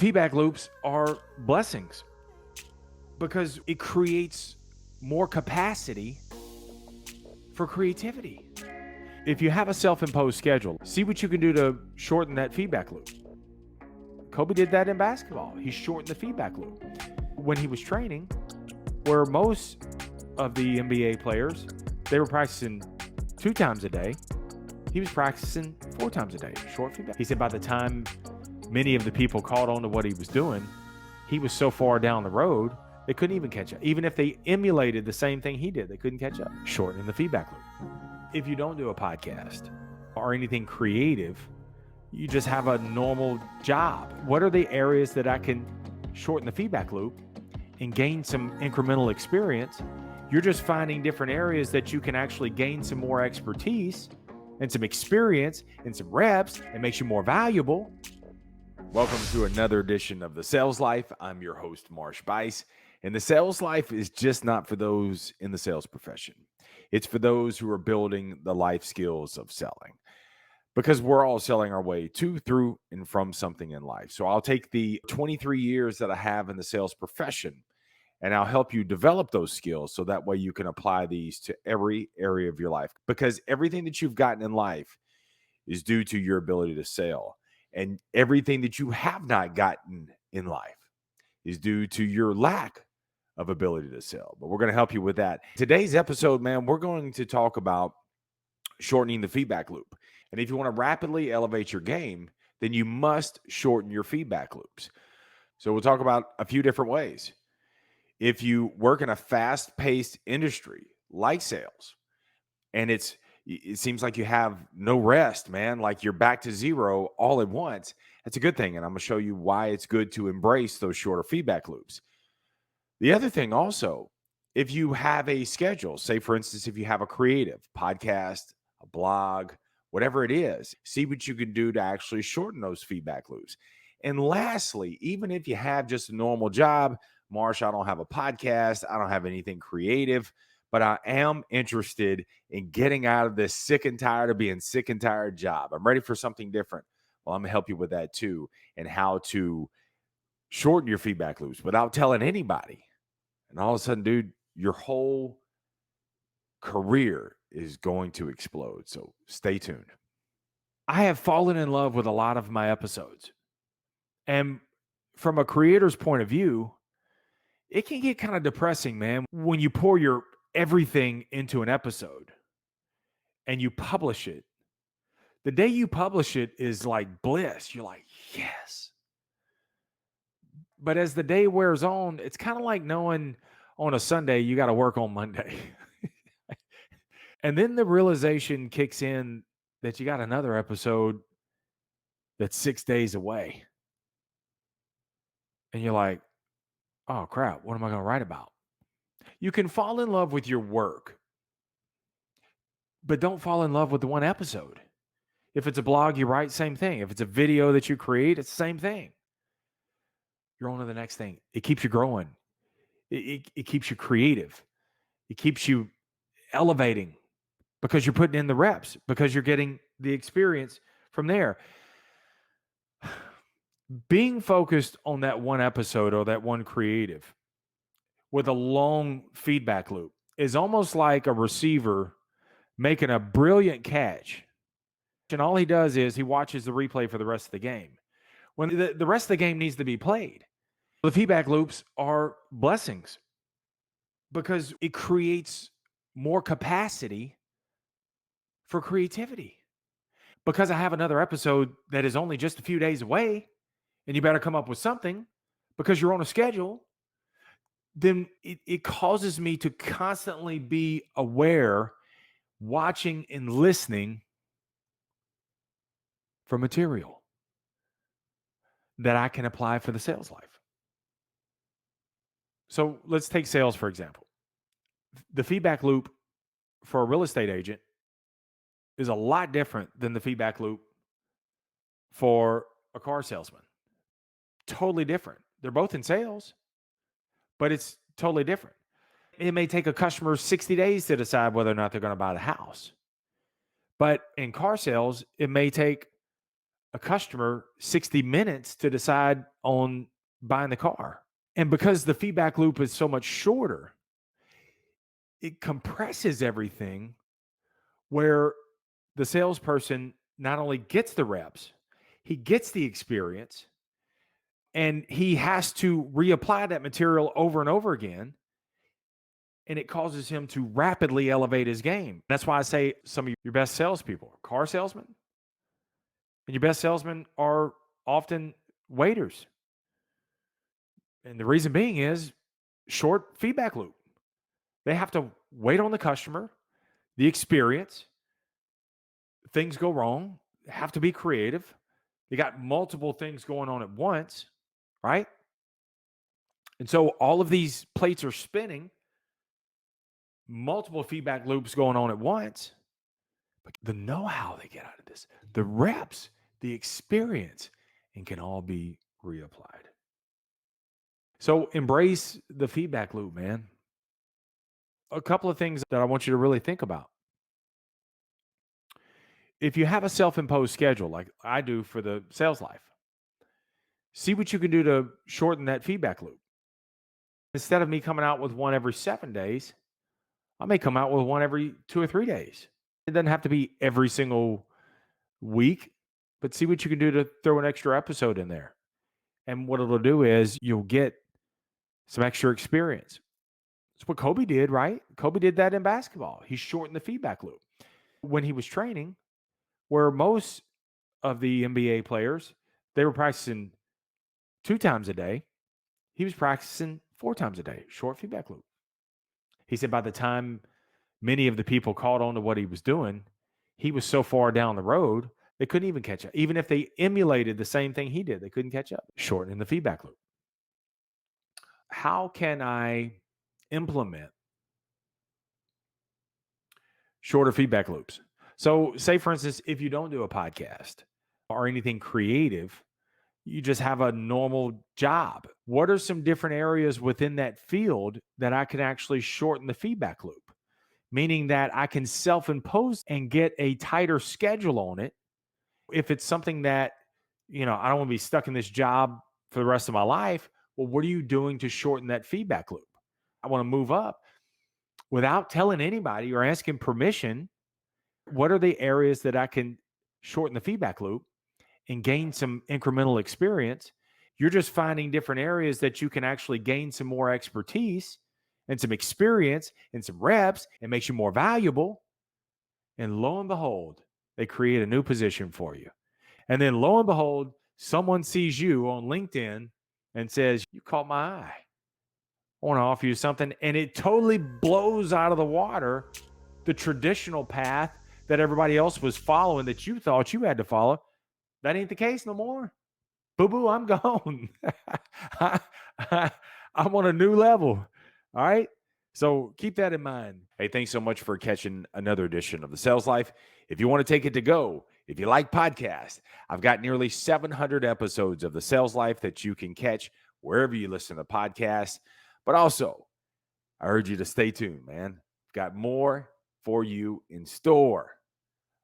Feedback loops are blessings because it creates more capacity for creativity. If you have a self-imposed schedule, see what you can do to shorten that feedback loop. Kobe did that in basketball. He shortened the feedback loop. When he was training, where most of the NBA players, they were practicing 2 times a day, he was practicing 4 times a day, short feedback. He said by the time many of the people caught on to what he was doing, he was so far down the road, they couldn't even catch up. Even if they emulated the same thing he did, they couldn't catch up. Shortening the feedback loop. If you don't do a podcast or anything creative, you just have a normal job. What are the areas that I can shorten the feedback loop and gain some incremental experience? You're just finding different areas that you can actually gain some more expertise and some experience and some reps and makes you more valuable. Welcome to another edition of The Sales Life. I'm your host, Marsh, Buice. And the sales life is just not for those in the sales profession. It's for those who are building the life skills of selling, because we're all selling our way to, through, and from something in life. So I'll take the 23 years that I have in the sales profession and I'll help you develop those skills so that way you can apply these to every area of your life, because everything that you've gotten in life is due to your ability to sell. And everything that you have not gotten in life is due to your lack of ability to sell. But we're going to help you with that. Today's episode, man, we're going to talk about shortening the feedback loop. And if you want to rapidly elevate your game, then you must shorten your feedback loops. So we'll talk about a few different ways. If you work in a fast-paced industry like sales, and it seems like you have no rest, man, like you're back to zero all at once, that's a good thing. And I'm going to show you why it's good to embrace those shorter feedback loops. The other thing also, if you have a schedule, say for instance, if you have a creative podcast, a blog, whatever it is, see what you can do to actually shorten those feedback loops. And lastly, even if you have just a normal job, Marsh, I don't have a podcast, I don't have anything creative, but I am interested in getting out of this sick and tired of being sick and tired job. I'm ready for something different. Well, I'm gonna help you with that too, and how to shorten your feedback loops without telling anybody. And all of a sudden, dude, your whole career is going to explode. So stay tuned. I have fallen in love with a lot of my episodes. And from a creator's point of view, it can get kind of depressing, man, when you pour your everything into an episode and you publish it. The day you publish it is like bliss. You're like, yes. But as the day wears on, it's kind of like knowing on a Sunday you got to work on Monday. And then the realization kicks in that you got another episode that's 6 days away. And you're like, oh crap, what am I going to write about? You can fall in love with your work, but don't fall in love with the one episode. If it's a blog you write, same thing. If it's a video that you create, it's the same thing. You're on to the next thing. It keeps you growing. It keeps you creative. It keeps you elevating because you're putting in the reps, because you're getting the experience from there. Being focused on that one episode or that one creative with a long feedback loop is almost like a receiver making a brilliant catch. And all he does is he watches the replay for the rest of the game, when the rest of the game needs to be played. The feedback loops are blessings because it creates more capacity for creativity. Because I have another episode that is only just a few days away, and you better come up with something because you're on a schedule, then it causes me to constantly be aware, watching and listening for material that I can apply for the sales life. So let's take sales, for example. The feedback loop for a real estate agent is a lot different than the feedback loop for a car salesman. Totally different. They're both in sales, but it's totally different. It may take a customer 60 days to decide whether or not they're going to buy the house. But in car sales, it may take a customer 60 minutes to decide on buying the car. And because the feedback loop is so much shorter, it compresses everything where the salesperson not only gets the reps, he gets the experience, and he has to reapply that material over and over again. And it causes him to rapidly elevate his game. That's why I say some of your best salespeople are car salesmen, and your best salesmen are often waiters. And the reason being is short feedback loop. They have to wait on the customer, the experience. Things go wrong, have to be creative. They got multiple things going on at once, right? And so all of these plates are spinning, multiple feedback loops going on at once. But the know-how they get out of this, the reps, the experience, and can all be reapplied. So embrace the feedback loop, man. A couple of things that I want you to really think about. If you have a self-imposed schedule like I do for the sales life, see what you can do to shorten that feedback loop. Instead of me coming out with one every 7 days, I may come out with one every 2 or 3 days. It doesn't have to be every single week, but see what you can do to throw an extra episode in there. And what it'll do is you'll get some extra experience. That's what Kobe did, right? Kobe did that in basketball. He shortened the feedback loop. When he was training, where most of the NBA players, they were practicing 2 times a day, he was practicing 4 times a day, short feedback loop. He said by the time many of the people caught on to what he was doing, he was so far down the road, they couldn't even catch up. Even if they emulated the same thing he did, they couldn't catch up. Shortening the feedback loop. How can I implement shorter feedback loops? So, say for instance, if you don't do a podcast or anything creative, you just have a normal job. What are some different areas within that field that I can actually shorten the feedback loop? Meaning that I can self-impose and get a tighter schedule on it. If it's something that, I don't want to be stuck in this job for the rest of my life, well, what are you doing to shorten that feedback loop? I want to move up without telling anybody or asking permission. What are the areas that I can shorten the feedback loop and gain some incremental experience? You're just finding different areas that you can actually gain some more expertise and some experience and some reps, and makes you more valuable. And lo and behold, they create a new position for you. And then lo and behold, someone sees you on LinkedIn and says, "You caught my eye. I want to offer you something." And it totally blows out of the water the traditional path that everybody else was following that you thought you had to follow. That ain't the case no more. Boo-boo, I'm gone. I'm on a new level. All right. So keep that in mind. Hey, thanks so much for catching another edition of The Sales Life. If you want to take it to go, if you like podcasts, I've got nearly 700 episodes of The Sales Life that you can catch wherever you listen to podcasts. But also, I urge you to stay tuned, man. Got more for you in store.